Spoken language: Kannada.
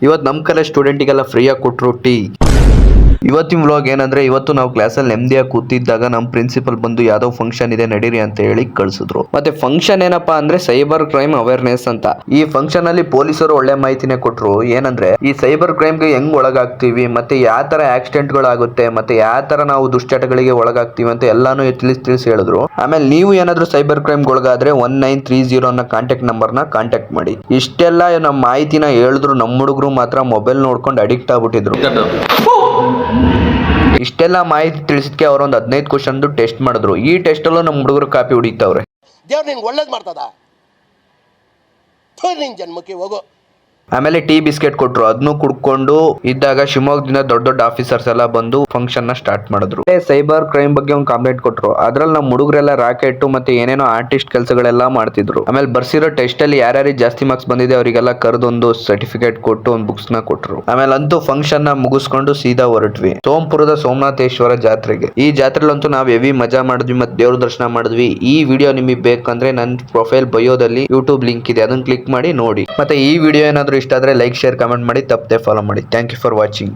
ಇವತ್ತು ನಮ್ಮ ಕಾಲೇಜ್ ಸ್ಟೂಡೆಂಟಿಗೆಲ್ಲ ಫ್ರೀಯಾಗಿ ಕೊಟ್ಟರು ಟೀ. ಇವತ್ತಿನ ವ್ಲಾಗ್ ಏನಂದ್ರೆ, ಇವತ್ತು ನಾವು ಕ್ಲಾಸಲ್ಲಿ ನೆಮ್ಮದಿಯಾಗಿ ಕೂತಿದ್ದಾಗ ನಮ್ಮ ಪ್ರಿನ್ಸಿಪಲ್ ಬಂದು ಯಾವ್ದೋ ಫಂಕ್ಷನ್ ಇದೆ ನಡೀರಿ ಅಂತ ಹೇಳಿ ಕಳ್ಸಿದ್ರು. ಮತ್ತೆ ಫಂಕ್ಷನ್ ಏನಪ್ಪಾ ಅಂದ್ರೆ ಸೈಬರ್ ಕ್ರೈಮ್ ಅವೇರ್ನೆಸ್ ಅಂತ. ಈ ಫಂಕ್ಷನ್ ಅಲ್ಲಿ ಪೊಲೀಸರು ಒಳ್ಳೆ ಮಾಹಿತಿನೇ ಕೊಟ್ರು. ಏನಂದ್ರೆ ಈ ಸೈಬರ್ ಕ್ರೈಮ್ ಗೆ ಹೆಂಗ್ ಒಳಗಾಗ್ತೀವಿ, ಮತ್ತೆ ಯಾವ ತರ ಆಕ್ಸಿಡೆಂಟ್ ಗಳಾಗುತ್ತೆ, ಮತ್ತೆ ಯಾವ ತರ ನಾವು ದುಶ್ಚಟಗಳಿಗೆ ಒಳಗಾಗ್ತೀವಿ ಅಂತ ಎಲ್ಲಾನು ತಿಳಿಸಿ ಹೇಳಿದ್ರು. ಆಮೇಲೆ ನೀವು ಏನಾದ್ರು ಸೈಬರ್ ಕ್ರೈಮ್ ಒಳಗಾದ್ರೆ 1930 ಅನ್ನೋ ಕಾಂಟ್ಯಾಕ್ಟ್ ನಂಬರ್ ನ ಕಾಂಟ್ಯಾಕ್ಟ್ ಮಾಡಿ. ಇಷ್ಟೆಲ್ಲ ನಮ್ಮ ಮಾಹಿತಿನ ಹೇಳಿದ್ರು ನಮ್ಮ ಹುಡುಗರು ಮಾತ್ರ ಮೊಬೈಲ್ ನೋಡ್ಕೊಂಡು ಅಡಿಕ್ಟ್ ಆಗ್ಬಿಟ್ಟಿದ್ರು. ಇಷ್ಟೆಲ್ಲ ಮಾಹಿತಿ ತಿಳಿಸಿದ್ಕೆ ಅವರೊಂದು 15 ಕ್ವಶನ್ ಟೆಸ್ಟ್ ಮಾಡಿದ್ರು. ಈ ಟೆಸ್ಟ್ ಅಲ್ಲೂ ನಮ್ಮ ಹುಡುಗರು ಕಾಪಿ ಹೊಡಿತಾವ್ರೆ. ದೇವ್ರು ನಿನ್ಗೆ ಒಳ್ಳೇದು ಮಾಡ್ತದ, ನಿನ್ ಜನ್ಮಕ್ಕೆ ಹೋಗೋ. ಆಮೇಲೆ ಟೀ ಬಿಸ್ಕೆಟ್ ಕೊಟ್ರು. ಅದನ್ನು ಕುಡ್ಕೊಂಡು ಇದ್ದಾಗ ಶಿವಮೊಗ್ಗದಿಂದ ದೊಡ್ಡ ದೊಡ್ಡ ಆಫೀಸರ್ಸ್ ಎಲ್ಲ ಬಂದು ಫಂಕ್ಷನ್ ನ ಸ್ಟಾರ್ಟ್ ಮಾಡಿದ್ರು. ಸೈಬರ್ ಕ್ರೈಮ್ ಬಗ್ಗೆ ಒಂದು ಕಾಂಪ್ಲೇಂಟ್ ಕೊಟ್ರು. ಅದ್ರಲ್ಲಿ ನಮ್ಮ ಹುಡುಗರೆಲ್ಲ ರಾಕೆಟ್ ಮತ್ತೆ ಏನೇನೋ ಆರ್ಟಿಸ್ಟ್ ಕೆಲಸಗಳೆಲ್ಲ ಮಾಡ್ತಿದ್ರು. ಆಮೇಲೆ ಬರ್ಸಿರೋ ಟೆಸ್ಟ್ ಅಲ್ಲಿ ಯಾರ್ಯಾರಿಗೆ ಜಾಸ್ತಿ ಮಾರ್ಕ್ಸ್ ಬಂದಿದೆ ಅವರಿಗೆಲ್ಲ ಕರೆದೊಂದು ಸರ್ಟಿಫಿಕೇಟ್ ಕೊಟ್ಟು ಒಂದು ಬುಕ್ಸ್ ನ ಕೊಟ್ರು. ಆಮೇಲೆ ಅಂತೂ ಫಂಕ್ಷನ್ ನ ಮುಗಿಸ್ಕೊಂಡು ಸೀದಾ ಹೊರಟ್ವಿ ಸೋಂಪುರದ ಸೋಮನಾಥೇಶ್ವರ ಜಾತ್ರೆಗೆ. ಈ ಜಾತ್ರೆಲಂತೂ ನಾವು ಹೆವಿ ಮಜಾ ಮಾಡಿದ್ವಿ ಮತ್ತೆ ದೇವ್ರ ದರ್ಶನ ಮಾಡಿದ್ವಿ. ಈ ವಿಡಿಯೋ ನಿಮಗೆ ಬೇಕಂದ್ರೆ ನನ್ನ ಪ್ರೊಫೈಲ್ ಬಯೋದಲ್ಲಿ ಯೂಟ್ಯೂಬ್ ಲಿಂಕ್ ಇದೆ, ಅದನ್ನ ಕ್ಲಿಕ್ ಮಾಡಿ ನೋಡಿ. ಮತ್ತೆ ಈ ವಿಡಿಯೋ ಏನಾದ್ರು ಇಷ್ಟ ಆದ್ರೆ ಲೈಕ್, ಶೇರ್, ಕಮೆಂಟ್ ಮಾಡಿ, ತಪ್ಪದೆ ಫಾಲೋ ಮಾಡಿ. Thank you for watching.